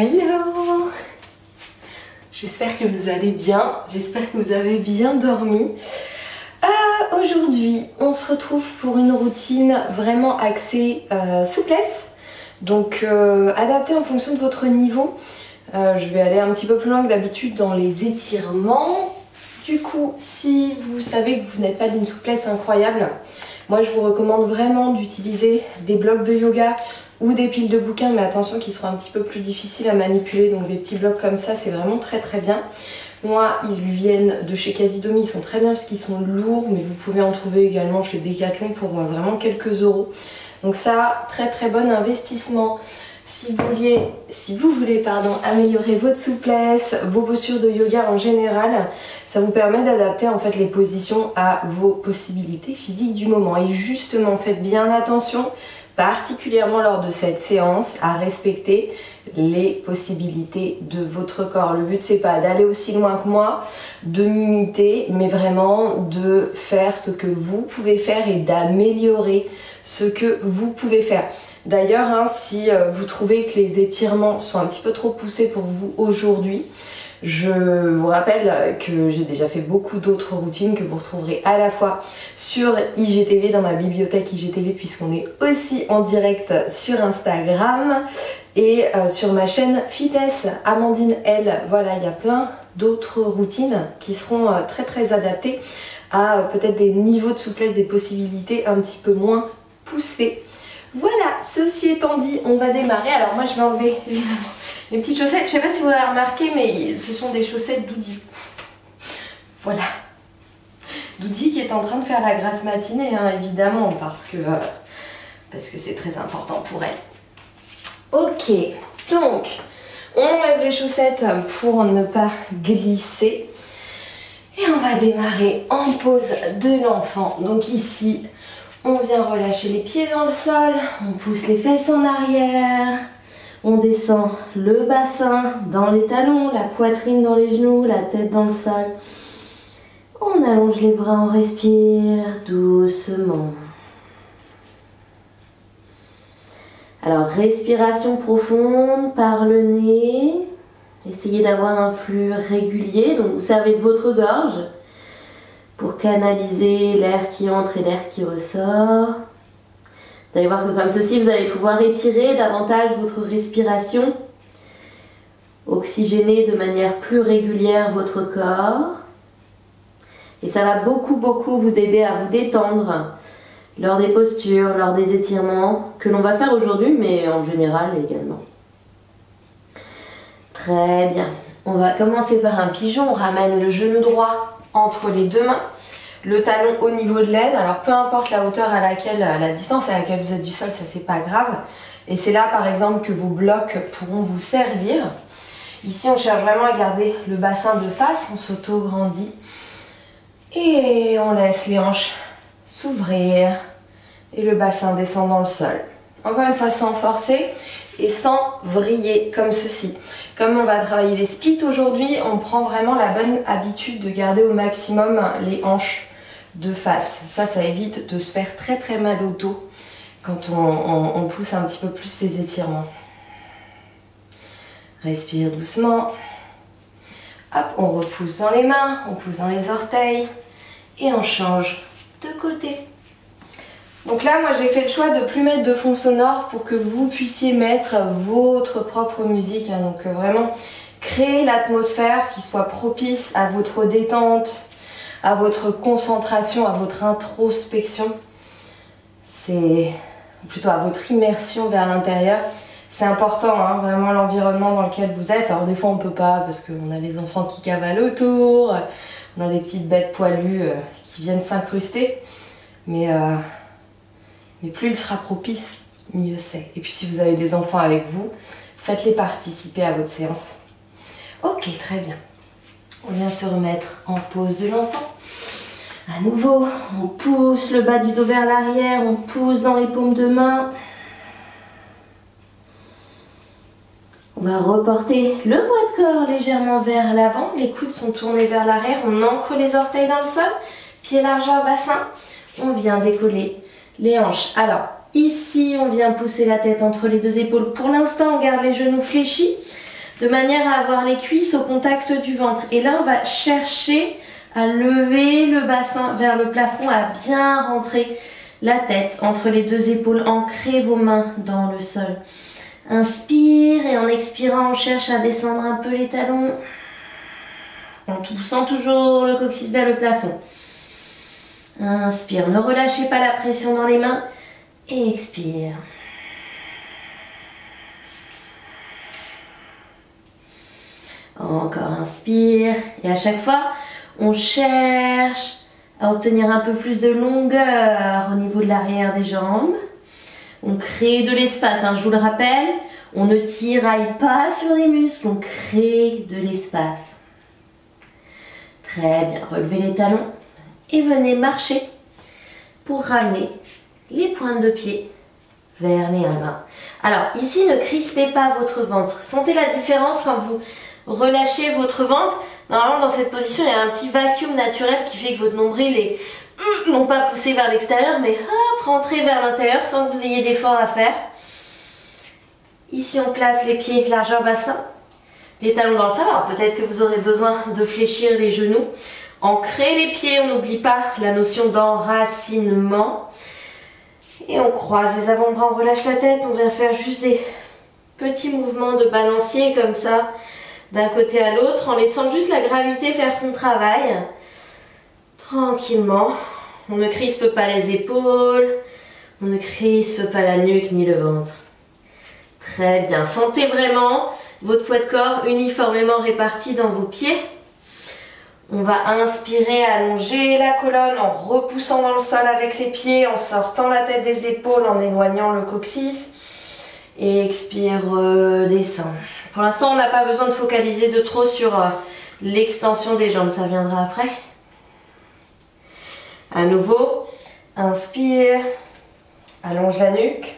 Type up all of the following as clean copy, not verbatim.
Hello! J'espère que vous allez bien, j'espère que vous avez bien dormi. Aujourd'hui, on se retrouve pour une routine vraiment axée souplesse, donc adaptée en fonction de votre niveau. Je vais aller un petit peu plus loin que d'habitude dans les étirements. Du coup, si vous savez que vous n'êtes pas d'une souplesse incroyable, moi je vous recommande vraiment d'utiliser des blocs de yoga ou des piles de bouquins, mais attention qu'ils seront un petit peu plus difficiles à manipuler, donc des petits blocs comme ça c'est vraiment très bien. Moi ils viennent de chez Casidomi, ils sont très bien parce qu'ils sont lourds, mais vous pouvez en trouver également chez Decathlon pour vraiment quelques euros. Donc ça, très bon investissement. Si vous voulez améliorer votre souplesse, vos postures de yoga en général, ça vous permet d'adapter en fait les positions à vos possibilités physiques du moment. Et justement, faites bien attention, particulièrement lors de cette séance, à respecter les possibilités de votre corps. Le but c'est pas d'aller aussi loin que moi, de m'imiter, mais vraiment de faire ce que vous pouvez faire et d'améliorer ce que vous pouvez faire. D'ailleurs, si vous trouvez que les étirements sont un petit peu trop poussés pour vous aujourd'hui, je vous rappelle que j'ai déjà fait beaucoup d'autres routines que vous retrouverez à la fois sur IGTV, dans ma bibliothèque IGTV, puisqu'on est aussi en direct sur Instagram, et sur ma chaîne Fitness Amandine L. Voilà, il y a plein d'autres routines qui seront très adaptées à peut-être des niveaux de souplesse, des possibilités un petit peu moins poussées. Voilà, ceci étant dit, on va démarrer. Alors moi je vais enlever évidemment mes petites chaussettes. Je sais pas si vous avez remarqué, mais ce sont des chaussettes Doudi. Voilà. Doudi qui est en train de faire la grasse matinée, hein, évidemment, parce que c'est très important pour elle. Ok, donc on enlève les chaussettes pour ne pas glisser. Et on va démarrer en pose de l'enfant. Donc ici, on vient relâcher les pieds dans le sol, on pousse les fesses en arrière, on descend le bassin dans les talons, la poitrine dans les genoux, la tête dans le sol. On allonge les bras, on respire doucement. Alors, respiration profonde par le nez. Essayez d'avoir un flux régulier, donc vous servez de votre gorge pour canaliser l'air qui entre et l'air qui ressort. Vous allez voir que comme ceci, vous allez pouvoir étirer davantage votre respiration, oxygéner de manière plus régulière votre corps. Et ça va beaucoup vous aider à vous détendre lors des postures, lors des étirements que l'on va faire aujourd'hui, mais en général également. Très bien. On va commencer par un pigeon. On ramène le genou droit entre les deux mains, le talon au niveau de l'aine. Alors peu importe la hauteur à laquelle, la distance à laquelle vous êtes du sol, ça c'est pas grave. Et c'est là par exemple que vos blocs pourront vous servir. Ici on cherche vraiment à garder le bassin de face, on s'auto-grandit. Et on laisse les hanches s'ouvrir et le bassin descend dans le sol. Encore une fois sans forcer et sans vriller comme ceci. Comme on va travailler les splits aujourd'hui, on prend vraiment la bonne habitude de garder au maximum les hanches de face. Ça évite de se faire très mal au dos quand on pousse un petit peu plus ces étirements. Respire doucement. Hop, on repousse dans les mains, on pousse dans les orteils et on change de côté. Donc là, moi j'ai fait le choix de ne plus mettre de fond sonore pour que vous puissiez mettre votre propre musique. Hein. Donc vraiment créer l'atmosphère qui soit propice à votre détente, à votre concentration, à votre introspection. C'est plutôt à votre immersion vers l'intérieur. C'est important, hein, vraiment l'environnement dans lequel vous êtes. Alors des fois on peut pas parce qu'on a les enfants qui cavalent autour, on a des petites bêtes poilues qui viennent s'incruster. Mais plus il sera propice, mieux c'est. Et puis si vous avez des enfants avec vous, faites-les participer à votre séance. Ok, très bien. On vient se remettre en pose de l'enfant. À nouveau, on pousse le bas du dos vers l'arrière, on pousse dans les paumes de main. On va reporter le poids de corps légèrement vers l'avant. Les coudes sont tournés vers l'arrière. On ancre les orteils dans le sol. Pieds largeur bassin. On vient décoller les hanches. Alors, ici, on vient pousser la tête entre les deux épaules. Pour l'instant, on garde les genoux fléchis. de manière à avoir les cuisses au contact du ventre. Et là, on va chercher à lever le bassin vers le plafond, à bien rentrer la tête entre les deux épaules. Ancrez vos mains dans le sol. Inspire et en expirant, on cherche à descendre un peu les talons. En poussant toujours le coccyx vers le plafond. Inspire, ne relâchez pas la pression dans les mains. Et expire. Encore inspire. Et à chaque fois, on cherche à obtenir un peu plus de longueur au niveau de l'arrière des jambes. On crée de l'espace, hein, je vous le rappelle. On ne tiraille pas sur les muscles, on crée de l'espace. Très bien, relevez les talons et venez marcher pour ramener les pointes de pied vers les mains. Alors ici, ne crispez pas votre ventre. Sentez la différence quand vous relâchez votre ventre. Normalement, dans cette position, il y a un petit vacuum naturel qui fait que votre nombril est non pas poussé vers l'extérieur, mais hop, rentré vers l'intérieur sans que vous ayez d'effort à faire. Ici, on place les pieds largeur bassin, les talons dans le sol. Alors peut-être que vous aurez besoin de fléchir les genoux. Ancrez les pieds, on n'oublie pas la notion d'enracinement. Et on croise les avant-bras, on relâche la tête, on vient faire juste des petits mouvements de balancier comme ça, d'un côté à l'autre, en laissant juste la gravité faire son travail. Tranquillement, on ne crispe pas les épaules, on ne crispe pas la nuque ni le ventre. Très bien, sentez vraiment votre poids de corps uniformément réparti dans vos pieds. On va inspirer, allonger la colonne en repoussant dans le sol avec les pieds, en sortant la tête des épaules, en éloignant le coccyx. Et expire, redescend. Pour l'instant, on n'a pas besoin de focaliser de trop sur l'extension des jambes, ça viendra après. À nouveau, inspire, allonge la nuque.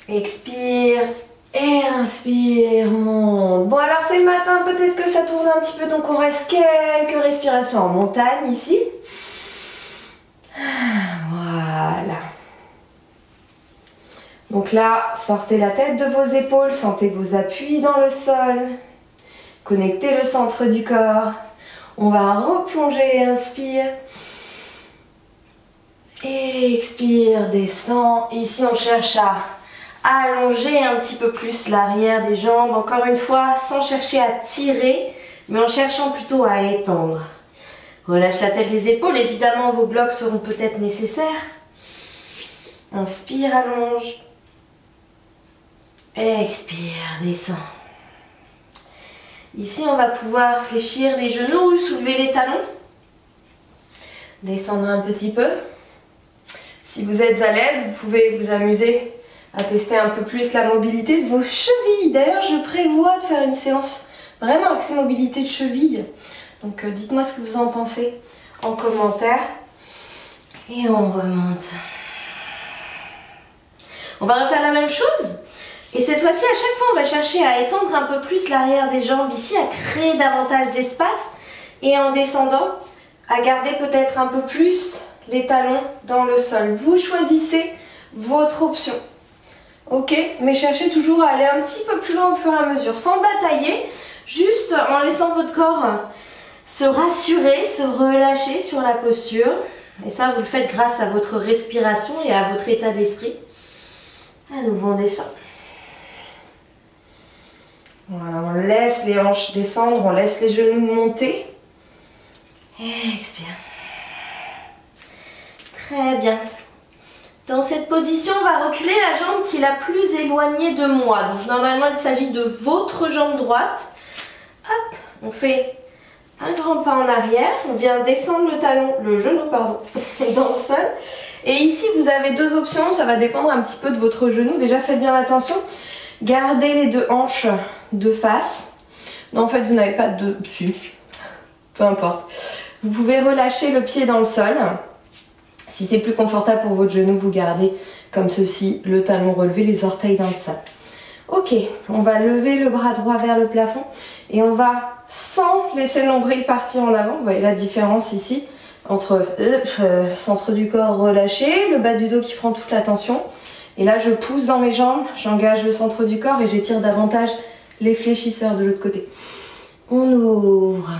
Expire et inspire, monte. Bon alors c'est le matin, peut-être que ça tourne un petit peu, donc on reste quelques respirations en montagne ici. Voilà. Donc là, sortez la tête de vos épaules, sentez vos appuis dans le sol. Connectez le centre du corps. On va replonger, inspire. Et expire, descend. Ici on cherche à allonger un petit peu plus l'arrière des jambes, encore une fois, sans chercher à tirer, mais en cherchant plutôt à étendre. Relâche la tête, les épaules, évidemment vos blocs seront peut-être nécessaires. Inspire, allonge. Expire, descend. Ici, on va pouvoir fléchir les genoux, soulever les talons. Descendre un petit peu. Si vous êtes à l'aise, vous pouvez vous amuser à tester un peu plus la mobilité de vos chevilles. D'ailleurs, je prévois de faire une séance vraiment axée mobilité de cheville. Donc, dites-moi ce que vous en pensez en commentaire. Et on remonte. On va refaire la même chose. Et cette fois-ci, à chaque fois, on va chercher à étendre un peu plus l'arrière des jambes ici, à créer davantage d'espace. Et en descendant, à garder peut-être un peu plus les talons dans le sol. Vous choisissez votre option. Ok, mais cherchez toujours à aller un petit peu plus loin au fur et à mesure, sans batailler, juste en laissant votre corps se rassurer, se relâcher sur la posture. Et ça, vous le faites grâce à votre respiration et à votre état d'esprit. À nouveau, on descend. Voilà, on laisse les hanches descendre, on laisse les genoux monter. Et expire. Très bien. Dans cette position, on va reculer la jambe qui est la plus éloignée de moi. Donc normalement, il s'agit de votre jambe droite. Hop, on fait un grand pas en arrière. On vient descendre le genou, dans le sol. Et ici, vous avez deux options. Ça va dépendre un petit peu de votre genou. Déjà, faites bien attention. Gardez les deux hanches de face. Non, en fait, vous n'avez pas de dessus. Peu importe. Vous pouvez relâcher le pied dans le sol. Si c'est plus confortable pour votre genou, vous gardez comme ceci, le talon relevé, les orteils dans le sol. Ok, on va lever le bras droit vers le plafond et on va, sans laisser le nombril partir en avant, vous voyez la différence ici, entre centre du corps relâché, le bas du dos qui prend toute la tension. Et là, je pousse dans mes jambes, j'engage le centre du corps et j'étire davantage les fléchisseurs de l'autre côté. On ouvre.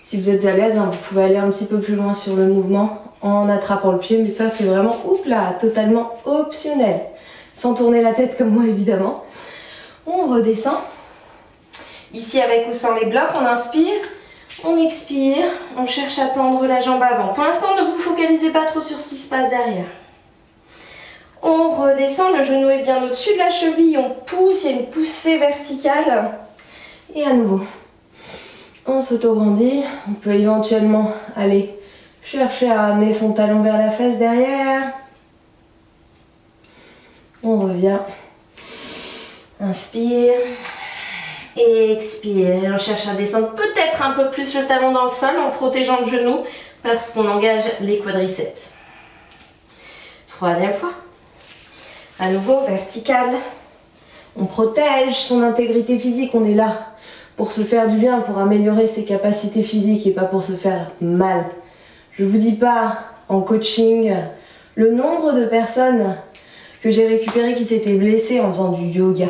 Si vous êtes à l'aise, hein, vous pouvez aller un petit peu plus loin sur le mouvement en attrapant le pied, mais ça c'est vraiment, oups là, totalement optionnel. Sans tourner la tête comme moi évidemment. On redescend. Ici avec ou sans les blocs, on inspire, on expire, on cherche à tendre la jambe avant. Pour l'instant, ne vous focalisez pas trop sur ce qui se passe derrière. On redescend, le genou est bien au-dessus de la cheville, on pousse, il y a une poussée verticale. Et à nouveau, on s'auto-grandit. On peut éventuellement aller chercher à amener son talon vers la fesse derrière. On revient. Inspire. Expire. On cherche à descendre peut-être un peu plus le talon dans le sol en protégeant le genou parce qu'on engage les quadriceps. Troisième fois. À nouveau, vertical. On protège son intégrité physique. On est là pour se faire du bien, pour améliorer ses capacités physiques et pas pour se faire mal. Je vous dis pas en coaching le nombre de personnes que j'ai récupérées qui s'étaient blessées en faisant du yoga.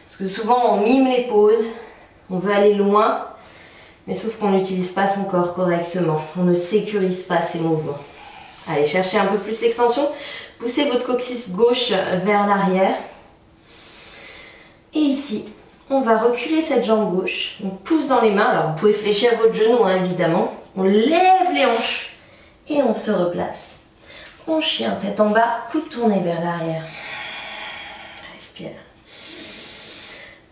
Parce que souvent on mime les poses, on veut aller loin, mais sauf qu'on n'utilise pas son corps correctement. On ne sécurise pas ses mouvements. Allez, cherchez un peu plus l'extension. Poussez votre coccyx gauche vers l'arrière. Et ici, on va reculer cette jambe gauche. On pousse dans les mains. Alors vous pouvez fléchir votre genou, hein, évidemment. On lève les hanches et on se replace. On chien, tête en bas, coude tourné vers l'arrière. Respire.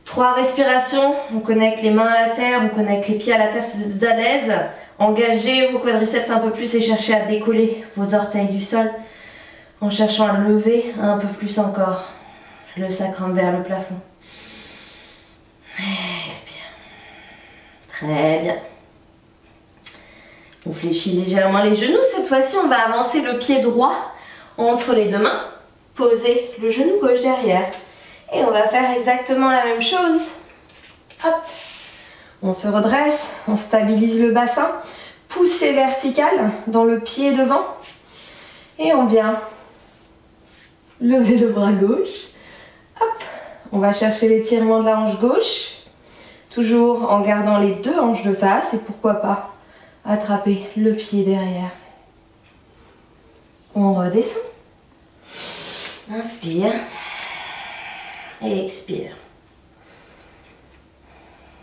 3 respirations. On connecte les mains à la terre, on connecte les pieds à la terre si vous êtes à l'aise. Engagez vos quadriceps un peu plus et cherchez à décoller vos orteils du sol en cherchant à lever un peu plus encore le sacrum vers le plafond. Expire. Très bien. On fléchit légèrement les genoux. Cette fois-ci, on va avancer le pied droit entre les deux mains. Poser le genou gauche derrière. Et on va faire exactement la même chose. Hop. On se redresse, on stabilise le bassin. Poussée verticale dans le pied devant. Et on vient lever le bras gauche. Hop. On va chercher l'étirement de la hanche gauche. Toujours en gardant les deux hanches de face. Et pourquoi pas attraper le pied derrière. On redescend. Inspire. Et expire.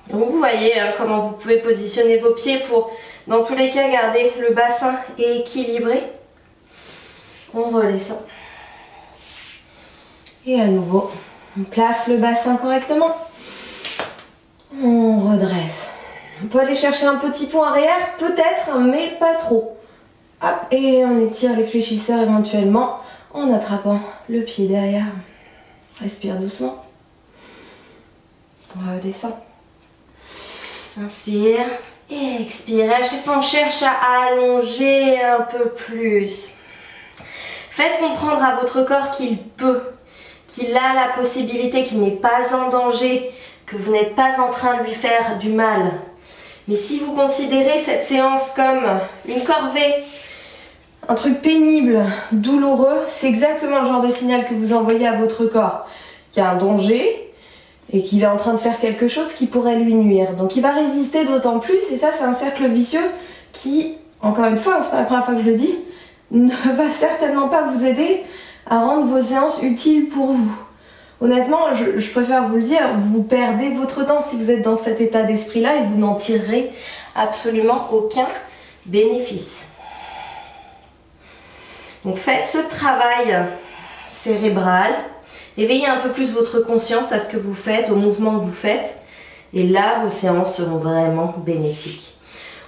Donc vous voyez hein, comment vous pouvez positionner vos pieds pour, dans tous les cas, garder le bassin équilibré. On redescend. Et à nouveau, on place le bassin correctement. On redresse. On peut aller chercher un petit pont arrière, peut-être, mais pas trop. Hop, et on étire les fléchisseurs éventuellement en attrapant le pied derrière. Respire doucement. On redescend. Inspire et expire. À chaque fois, on cherche à allonger un peu plus. Faites comprendre à votre corps qu'il peut, qu'il a la possibilité, qu'il n'est pas en danger, que vous n'êtes pas en train de lui faire du mal. Mais si vous considérez cette séance comme une corvée, un truc pénible, douloureux, c'est exactement le genre de signal que vous envoyez à votre corps. Qu'il y a un danger et qu'il est en train de faire quelque chose qui pourrait lui nuire. Donc il va résister d'autant plus et ça c'est un cercle vicieux qui, encore une fois, c'est pas la première fois que je le dis, ne va certainement pas vous aider à rendre vos séances utiles pour vous. Honnêtement, je préfère vous le dire, vous perdez votre temps si vous êtes dans cet état d'esprit-là et vous n'en tirerez absolument aucun bénéfice. Donc faites ce travail cérébral, éveillez un peu plus votre conscience à ce que vous faites, au mouvement que vous faites, et là vos séances seront vraiment bénéfiques.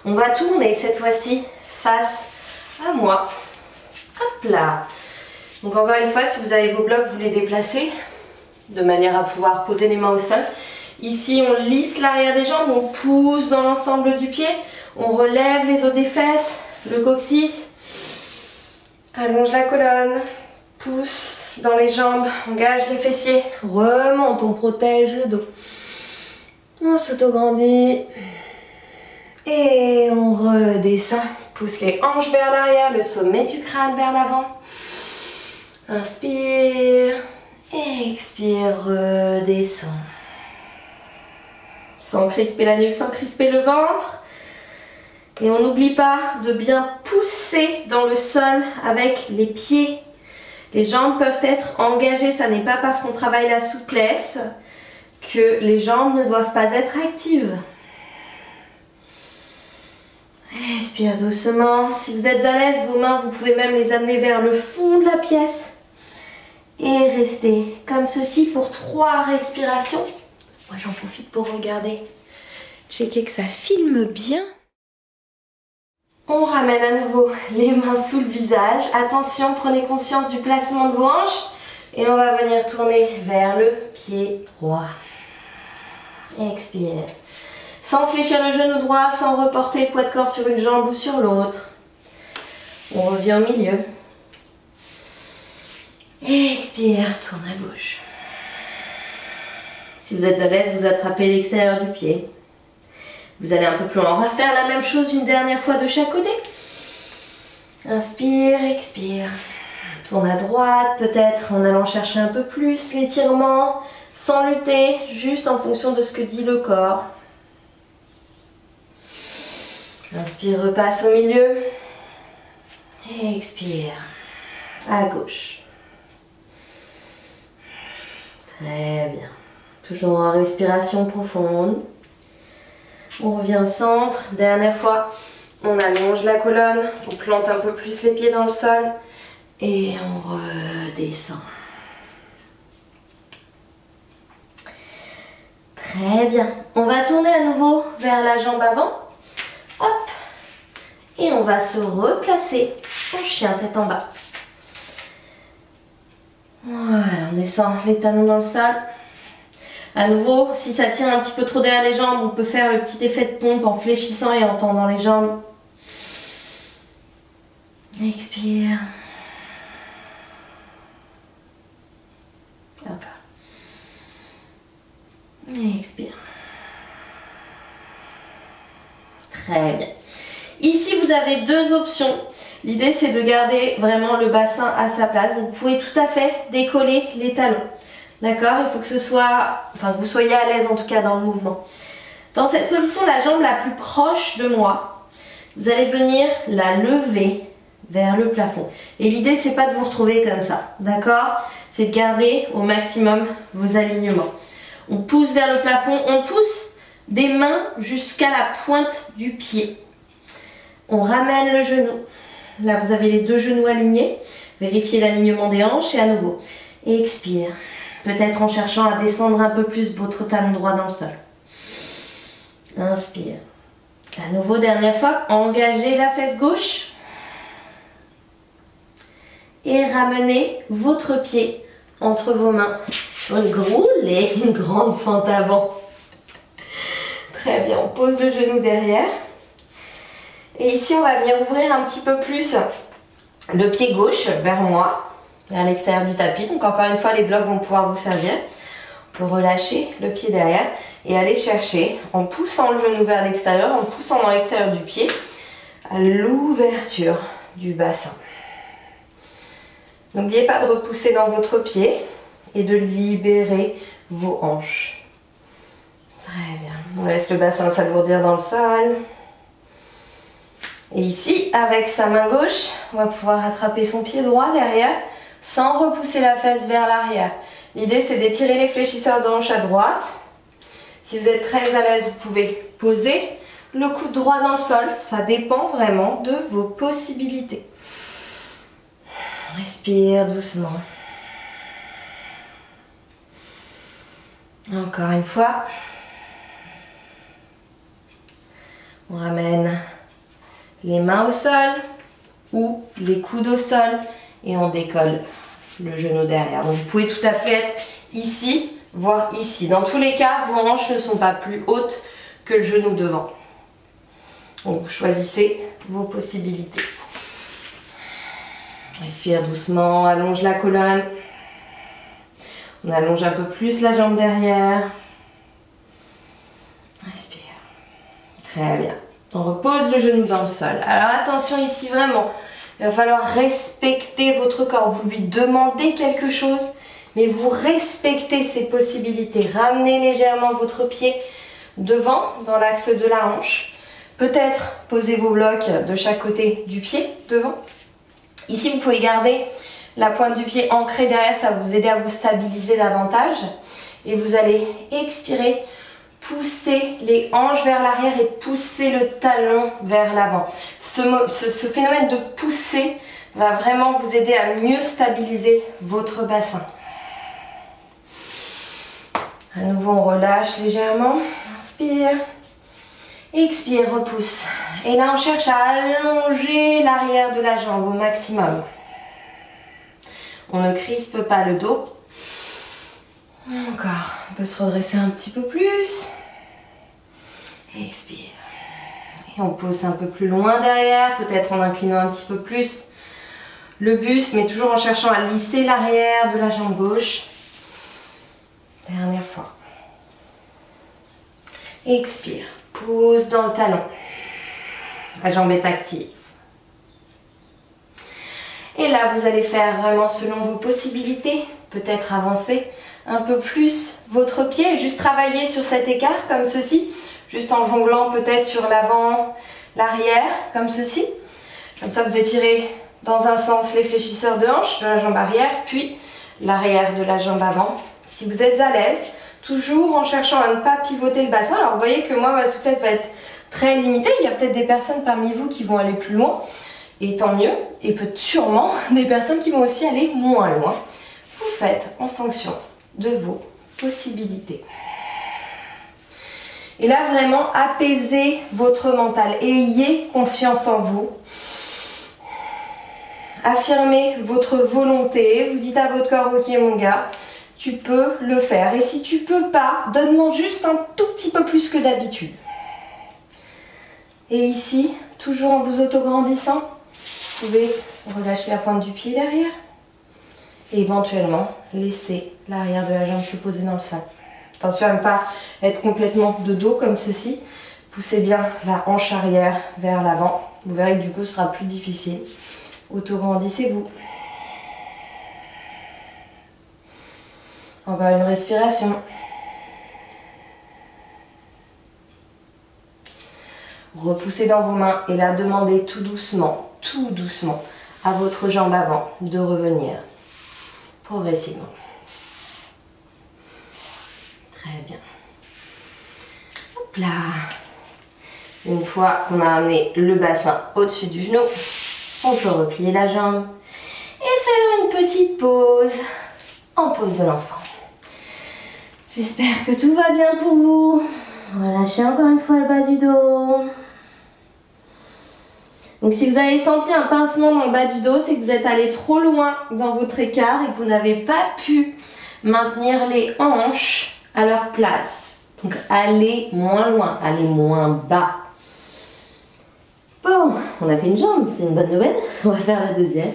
On va tourner cette fois-ci face à moi. Hop là. Donc encore une fois, si vous avez vos blocs, vous les déplacez de manière à pouvoir poser les mains au sol. Ici, on lisse l'arrière des jambes, on pousse dans l'ensemble du pied, on relève les os des fesses, le coccyx, allonge la colonne, pousse dans les jambes, engage les fessiers, remonte, on protège le dos. On s'auto-grandit et on redescend. Pousse les hanches vers l'arrière, le sommet du crâne vers l'avant. Inspire Expire, redescends. Sans crisper la nuque, sans crisper le ventre. Et on n'oublie pas de bien pousser dans le sol avec les pieds. Les jambes peuvent être engagées, ça n'est pas parce qu'on travaille la souplesse que les jambes ne doivent pas être actives. Expire doucement. Si vous êtes à l'aise, vos mains, vous pouvez même les amener vers le fond de la pièce. Et restez comme ceci pour 3 respirations. Moi, j'en profite pour regarder. Checker que ça filme bien. On ramène à nouveau les mains sous le visage. Attention, prenez conscience du placement de vos hanches. Et on va venir tourner vers le pied droit. Expire. Sans fléchir le genou droit, sans reporter le poids de corps sur une jambe ou sur l'autre. On revient au milieu. Expire, tourne à gauche. Si vous êtes à l'aise, vous attrapez l'extérieur du pied. Vous allez un peu plus loin. On va faire la même chose une dernière fois de chaque côté. Inspire, expire. Tourne à droite, peut-être en allant chercher un peu plus l'étirement, sans lutter, juste en fonction de ce que dit le corps. Inspire, repasse au milieu. Et expire. À gauche. Très bien. Toujours en respiration profonde. On revient au centre. Dernière fois, on allonge la colonne. On plante un peu plus les pieds dans le sol. Et on redescend. Très bien. On va tourner à nouveau vers la jambe avant. Hop. Et on va se replacer en chien tête en bas. Voilà, on descend les talons dans le sol. À nouveau, si ça tient un petit peu trop derrière les jambes, on peut faire le petit effet de pompe en fléchissant et en tendant les jambes. Expire. Encore. Expire. Très bien. Ici, vous avez 2 options. L'idée, c'est de garder vraiment le bassin à sa place. Donc, vous pouvez tout à fait décoller les talons. D'accord? Il faut que ce soit, que vous soyez à l'aise en tout cas dans le mouvement. Dans cette position, la jambe la plus proche de moi, vous allez venir la lever vers le plafond. Et l'idée, c'est pas de vous retrouver comme ça. D'accord? C'est de garder au maximum vos alignements. On pousse vers le plafond, on pousse des mains jusqu'à la pointe du pied. On ramène le genou. Là, vous avez les 2 genoux alignés. Vérifiez l'alignement des hanches et à nouveau. Expire. Peut-être en cherchant à descendre un peu plus votre talon droit dans le sol. Inspire. À nouveau, dernière fois, engagez la fesse gauche. Et ramenez votre pied entre vos mains sur une groule et une grande fente avant. Très bien, on pose le genou derrière. Et ici, on va venir ouvrir un petit peu plus le pied gauche vers moi, vers l'extérieur du tapis. Donc encore une fois, les blocs vont pouvoir vous servir. On peut relâcher le pied derrière et aller chercher, en poussant le genou vers l'extérieur, en poussant dans l'extérieur du pied, à l'ouverture du bassin. N'oubliez pas de repousser dans votre pied et de libérer vos hanches. Très bien. On laisse le bassin s'alourdir dans le sol. Et ici, avec sa main gauche, on va pouvoir attraper son pied droit derrière sans repousser la fesse vers l'arrière. L'idée, c'est d'étirer les fléchisseurs de hanche à droite. Si vous êtes très à l'aise, vous pouvez poser le coude droit dans le sol. Ça dépend vraiment de vos possibilités. Respire doucement. Encore une fois. On ramène les mains au sol ou les coudes au sol et on décolle le genou derrière. Donc vous pouvez tout à fait être ici, voire ici. Dans tous les cas, vos hanches ne sont pas plus hautes que le genou devant. Donc vous choisissez vos possibilités. Respire doucement, allonge la colonne. On allonge un peu plus la jambe derrière. Respire. Très bien. On repose le genou dans le sol. Alors attention ici vraiment, il va falloir respecter votre corps. Vous lui demandez quelque chose, mais vous respectez ces possibilités. Ramenez légèrement votre pied devant, dans l'axe de la hanche. Peut-être posez vos blocs de chaque côté du pied, devant. Ici, vous pouvez garder la pointe du pied ancrée derrière, ça va vous aider à vous stabiliser davantage. Et vous allez expirer, pousser les hanches vers l'arrière et pousser le talon vers l'avant. Ce phénomène de pousser va vraiment vous aider à mieux stabiliser votre bassin. À nouveau, on relâche légèrement. Inspire. Expire, repousse. Et là, on cherche à allonger l'arrière de la jambe au maximum. On ne crispe pas le dos. Encore. On peut se redresser un petit peu plus. Expire. Et on pousse un peu plus loin derrière, peut-être en inclinant un petit peu plus le buste, mais toujours en cherchant à lisser l'arrière de la jambe gauche. Dernière fois. Expire. Pousse dans le talon. La jambe est active. Et là, vous allez faire vraiment selon vos possibilités. Peut-être avancer un peu plus votre pied. Juste travailler sur cet écart comme ceci. Juste en jonglant peut-être sur l'avant, l'arrière, comme ceci. Comme ça, vous étirez dans un sens les fléchisseurs de hanche de la jambe arrière, puis l'arrière de la jambe avant. Si vous êtes à l'aise, toujours en cherchant à ne pas pivoter le bassin. Alors vous voyez que moi ma souplesse va être très limitée. Il y a peut-être des personnes parmi vous qui vont aller plus loin, et tant mieux. Et peut sûrement des personnes qui vont aussi aller moins loin. Vous faites en fonction de vos possibilités. Et là vraiment apaisez votre mental. Ayez confiance en vous. Affirmez votre volonté. Vous dites à votre corps, ok mon gars, tu peux le faire. Et si tu peux pas, donne-moi juste un tout petit peu plus que d'habitude. Et ici, toujours en vous autograndissant, vous pouvez relâcher la pointe du pied derrière. Et éventuellement, laisser l'arrière de la jambe se poser dans le sol. Attention à ne pas être complètement de dos comme ceci. Poussez bien la hanche arrière vers l'avant. Vous verrez que du coup, ce sera plus difficile. Autograndissez-vous. Encore une respiration. Repoussez dans vos mains et là demandez tout doucement à votre jambe avant de revenir progressivement. Très bien. Hop là. Une fois qu'on a amené le bassin au-dessus du genou, on peut replier la jambe et faire une petite pause en pose de l'enfant. J'espère que tout va bien pour vous. Relâchez encore une fois le bas du dos. Donc si vous avez senti un pincement dans le bas du dos, c'est que vous êtes allé trop loin dans votre écart et que vous n'avez pas pu maintenir les hanches à leur place. Donc allez moins loin, allez moins bas. Bon, on a fait une jambe, c'est une bonne nouvelle. On va faire la deuxième.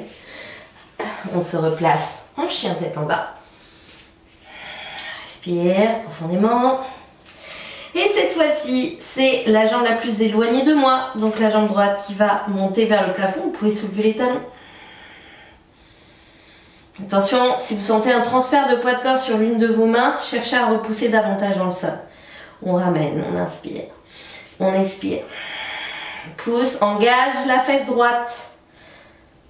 On se replace en chien tête en bas. Respire profondément. Et cette fois-ci, c'est la jambe la plus éloignée de moi. Donc la jambe droite qui va monter vers le plafond. Vous pouvez soulever les talons. Attention, si vous sentez un transfert de poids de corps sur l'une de vos mains, cherchez à repousser davantage dans le sol. On ramène, on inspire. On expire. Pousse, engage la fesse droite.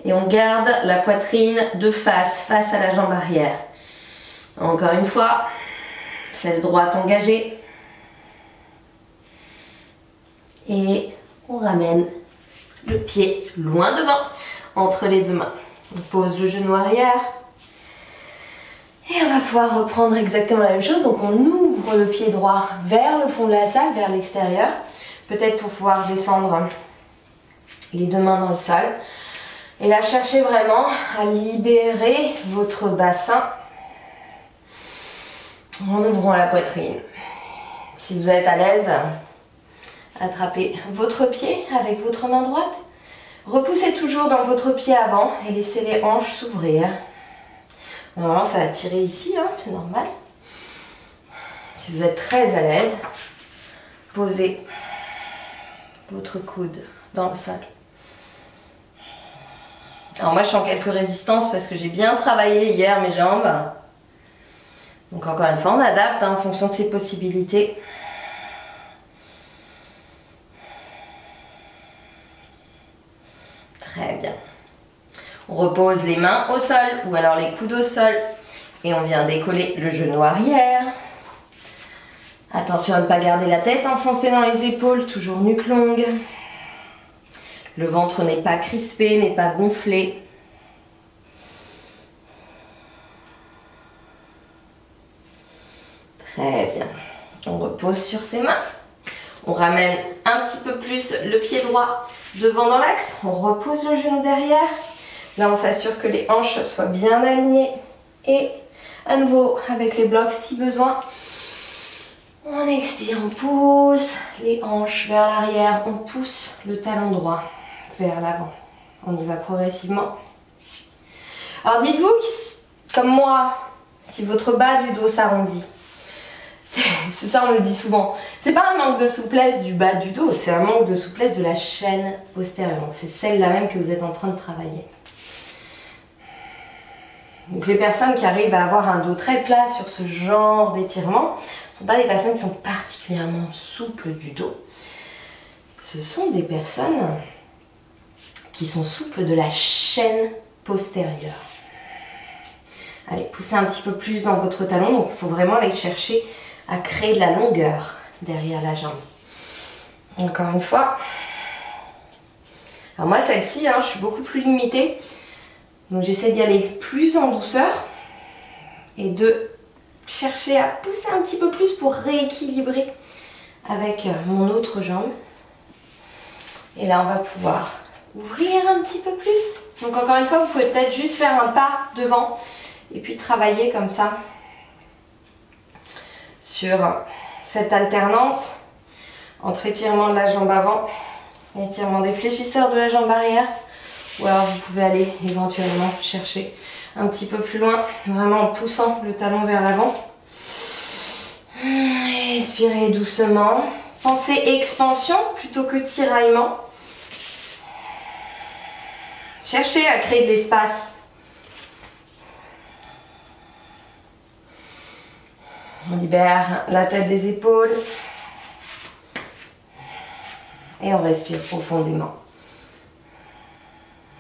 Et on garde la poitrine de face à la jambe arrière. Encore une fois, fesse droite engagée. Et on ramène le pied loin devant, entre les deux mains. On pose le genou arrière. Et on va pouvoir reprendre exactement la même chose. Donc on ouvre le pied droit vers le fond de la salle, vers l'extérieur. Peut-être pour pouvoir descendre les deux mains dans le sol. Et là, cherchez vraiment à libérer votre bassin en ouvrant la poitrine. Si vous êtes à l'aise, attrapez votre pied avec votre main droite. Repoussez toujours dans votre pied avant et laissez les hanches s'ouvrir. Normalement, ça va tirer ici, hein, c'est normal. Si vous êtes très à l'aise, posez votre coude dans le sol. Alors moi, je sens quelques résistances parce que j'ai bien travaillé hier mes jambes. Donc encore une fois, on adapte en fonction de ses possibilités. Très bien. On repose les mains au sol ou alors les coudes au sol. Et on vient décoller le genou arrière. Attention à ne pas garder la tête enfoncée dans les épaules, toujours nuque longue. Le ventre n'est pas crispé, n'est pas gonflé. Très bien. On repose sur ses mains. On ramène un petit peu plus le pied droit devant dans l'axe. On repose le genou derrière. Là, on s'assure que les hanches soient bien alignées. Et à nouveau, avec les blocs si besoin. On expire, on pousse les hanches vers l'arrière, on pousse le talon droit vers l'avant. On y va progressivement. Alors dites-vous, comme moi, si votre bas du dos s'arrondit, c'est ça on le dit souvent, c'est pas un manque de souplesse du bas du dos, c'est un manque de souplesse de la chaîne postérieure. Donc c'est celle-là même que vous êtes en train de travailler. Donc les personnes qui arrivent à avoir un dos très plat sur ce genre d'étirement, ne sont pas des personnes qui sont particulièrement souples du dos. Ce sont des personnes qui sont souples de la chaîne postérieure. Allez, poussez un petit peu plus dans votre talon. Donc il faut vraiment aller chercher à créer de la longueur derrière la jambe. Encore une fois. Alors moi celle-ci, je suis beaucoup plus limitée. Donc j'essaie d'y aller plus en douceur et de chercher à pousser un petit peu plus pour rééquilibrer avec mon autre jambe. Et là, on va pouvoir ouvrir un petit peu plus. Donc encore une fois, vous pouvez peut-être juste faire un pas devant et puis travailler comme ça sur cette alternance entre étirement de la jambe avant et étirement des fléchisseurs de la jambe arrière. Ou alors vous pouvez aller éventuellement chercher un petit peu plus loin, vraiment en poussant le talon vers l'avant. Expirez doucement. Pensez extension plutôt que tiraillement. Cherchez à créer de l'espace. On libère la tête des épaules. Et on respire profondément.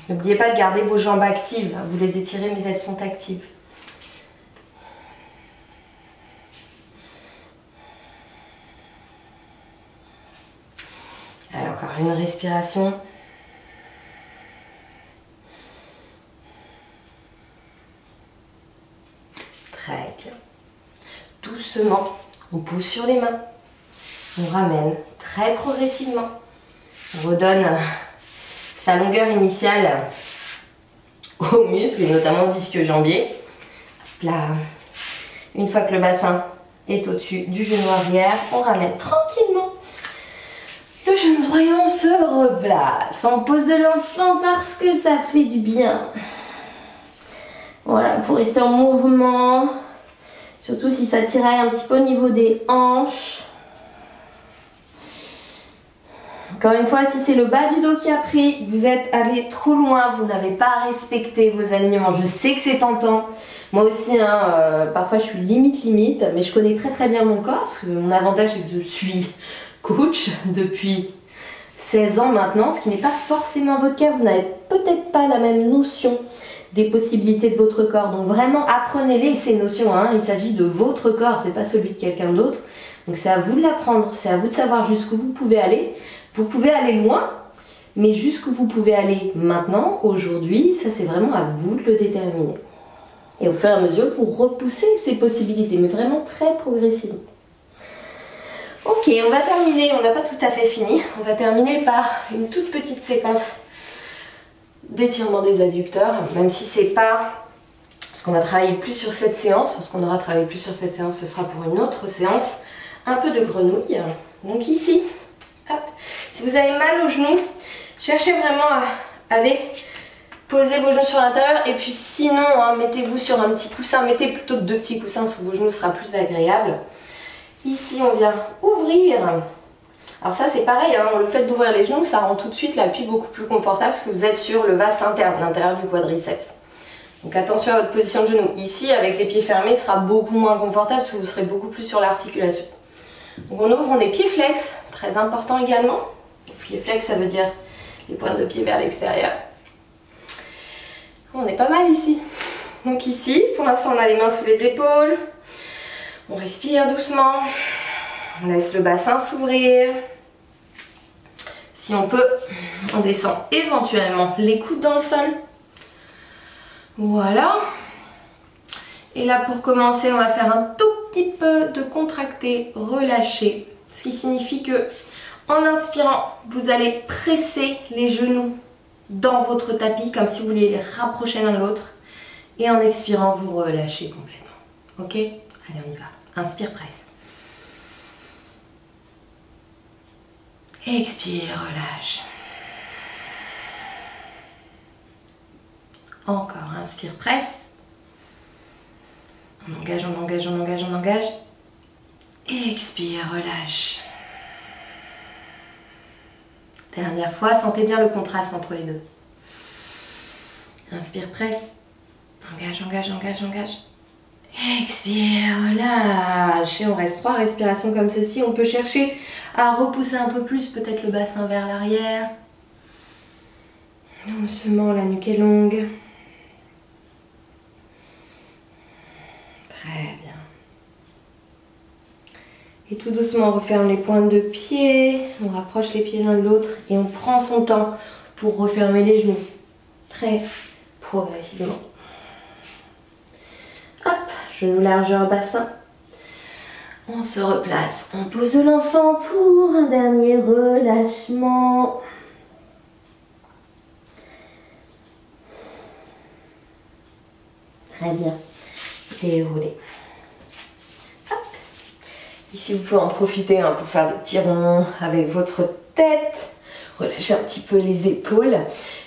N'oubliez pas de garder vos jambes actives. Vous les étirez, mais elles sont actives. Allez, encore une respiration. Très bien. Doucement, on pousse sur les mains. On ramène très progressivement. On redonne sa longueur initiale aux muscles et notamment aux disques jambiers. Là, une fois que le bassin est au-dessus du genou arrière, on ramène tranquillement le genou droit et on se replace. On pose de l'enfant parce que ça fait du bien. Voilà, pour rester en mouvement, surtout si ça tiraille un petit peu au niveau des hanches. Encore une fois, si c'est le bas du dos qui a pris, vous êtes allé trop loin, vous n'avez pas respecté vos alignements. Je sais que c'est tentant. Moi aussi, parfois je suis limite, mais je connais très bien mon corps. Parce que mon avantage, c'est que je suis coach depuis 16 ans maintenant, ce qui n'est pas forcément votre cas. Vous n'avez peut-être pas la même notion des possibilités de votre corps. Donc vraiment, apprenez-les ces notions. Il s'agit de votre corps, c'est pas celui de quelqu'un d'autre. Donc c'est à vous de l'apprendre, c'est à vous de savoir jusqu'où vous pouvez aller. Vous pouvez aller loin, mais jusqu'où vous pouvez aller maintenant, aujourd'hui, ça c'est vraiment à vous de le déterminer. Et au fur et à mesure, vous repoussez ces possibilités, mais vraiment très progressivement. Ok, on va terminer, on n'a pas tout à fait fini. On va terminer par une toute petite séquence d'étirement des adducteurs, même si c'est pas ce qu'on va travailler plus sur cette séance. Ce qu'on aura travaillé plus sur cette séance, ce sera pour une autre séance. Un peu de grenouille. Donc ici, hop. Si vous avez mal aux genoux, cherchez vraiment à aller poser vos genoux sur l'intérieur. Et puis sinon, mettez-vous sur un petit coussin. Mettez plutôt 2 petits coussins sous vos genoux, ce sera plus agréable. Ici, on vient ouvrir. Alors ça, c'est pareil, le fait d'ouvrir les genoux, ça rend tout de suite l'appui beaucoup plus confortable parce que vous êtes sur le vaste interne, l'intérieur du quadriceps. Donc attention à votre position de genou. Ici, avec les pieds fermés, ce sera beaucoup moins confortable parce que vous serez beaucoup plus sur l'articulation. Donc on ouvre, on est pieds flex, très important également. Pieds flex, ça veut dire les pointes de pied vers l'extérieur. On est pas mal ici. Donc ici, pour l'instant, on a les mains sous les épaules. On respire doucement. On laisse le bassin s'ouvrir. Si on peut, on descend éventuellement les coudes dans le sol. Voilà. Et là, pour commencer, on va faire un tout petit peu de contracté, relâché. Ce qui signifie que, en inspirant, vous allez presser les genoux dans votre tapis, comme si vous vouliez les rapprocher l'un de l'autre. Et en expirant, vous relâchez complètement. Ok? Allez, on y va. Inspire, presse. Expire, relâche. Encore, inspire, presse. On engage, on engage, on engage, on engage. Expire, relâche. Dernière fois, sentez bien le contraste entre les deux. Inspire, presse. Engage, engage, engage, engage. Expire, relâche. Et on reste 3 respirations comme ceci. On peut chercher à repousser un peu plus, peut-être le bassin vers l'arrière. Doucement, la nuque est longue. Très bien. Et tout doucement, on referme les pointes de pied. On rapproche les pieds l'un de l'autre et on prend son temps pour refermer les genoux. Très progressivement. Hop, genoux largeur bassin. On se replace. On pose l'enfant pour un dernier relâchement. Très bien. Déroulez. Hop. Ici, vous pouvez en profiter pour faire des petits ronds avec votre tête. Relâchez un petit peu les épaules.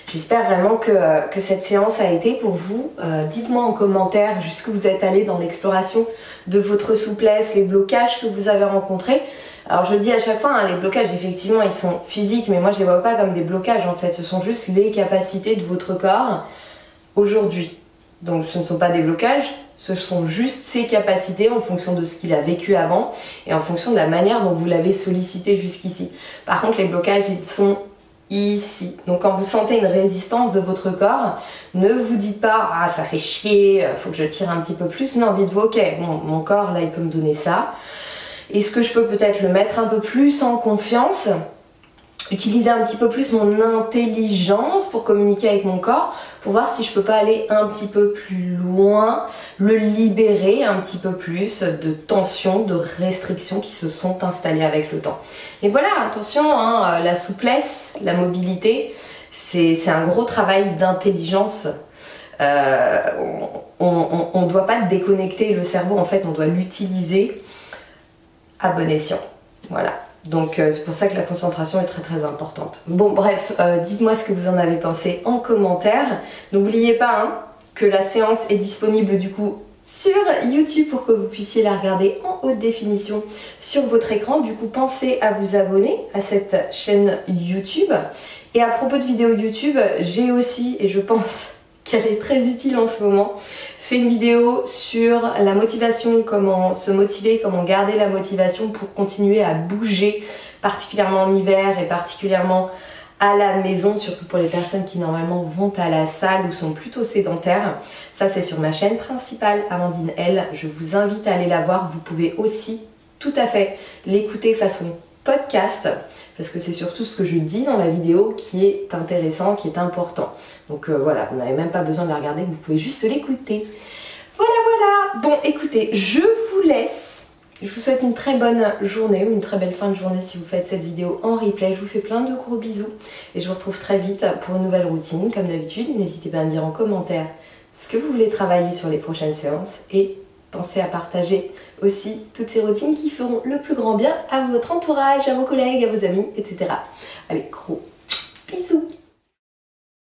J'espère vraiment que cette séance a été pour vous. Dites-moi en commentaire jusqu'où vous êtes allé dans l'exploration de votre souplesse, les blocages que vous avez rencontrés. Alors je dis à chaque fois, les blocages effectivement ils sont physiques, mais moi je ne les vois pas comme des blocages en fait. Ce sont juste les capacités de votre corps aujourd'hui. Donc ce ne sont pas des blocages, ce sont juste ses capacités en fonction de ce qu'il a vécu avant et en fonction de la manière dont vous l'avez sollicité jusqu'ici. Par contre les blocages ils sont ici. Donc quand vous sentez une résistance de votre corps, ne vous dites pas « Ah ça fait chier, faut que je tire un petit peu plus ». Non, dites-vous « Ok, bon, mon corps là il peut me donner ça. Est-ce que je peux peut-être le mettre un peu plus en confiance ?» Utiliser un petit peu plus mon intelligence pour communiquer avec mon corps, pour voir si je peux pas aller un petit peu plus loin, le libérer un petit peu plus de tensions, de restrictions qui se sont installées avec le temps. Et voilà, attention, la souplesse, la mobilité, c'est un gros travail d'intelligence. On ne doit pas déconnecter le cerveau, en fait, on doit l'utiliser à bon escient. Voilà. Donc c'est pour ça que la concentration est très très importante. Bon bref, dites-moi ce que vous en avez pensé en commentaire. N'oubliez pas que la séance est disponible du coup sur YouTube pour que vous puissiez la regarder en haute définition sur votre écran. Du coup pensez à vous abonner à cette chaîne YouTube. Et à propos de vidéos YouTube, j'ai aussi, et je pense qu'elle est très utile en ce moment, fait une vidéo sur la motivation, comment se motiver, comment garder la motivation pour continuer à bouger, particulièrement en hiver et particulièrement à la maison, surtout pour les personnes qui normalement vont à la salle ou sont plutôt sédentaires. Ça c'est sur ma chaîne principale, Amandine L. Je vous invite à aller la voir. Vous pouvez aussi tout à fait l'écouter façon podcast, parce que c'est surtout ce que je dis dans la vidéo qui est intéressant, qui est important. Donc voilà, vous n'avez même pas besoin de la regarder, vous pouvez juste l'écouter. Voilà, voilà. Bon, écoutez, je vous laisse. Je vous souhaite une très bonne journée ou une très belle fin de journée si vous faites cette vidéo en replay. Je vous fais plein de gros bisous et je vous retrouve très vite pour une nouvelle routine. Comme d'habitude, n'hésitez pas à me dire en commentaire ce que vous voulez travailler sur les prochaines séances et pensez à partager aussi toutes ces routines qui feront le plus grand bien à votre entourage, à vos collègues, à vos amis, etc. Allez, gros bisous!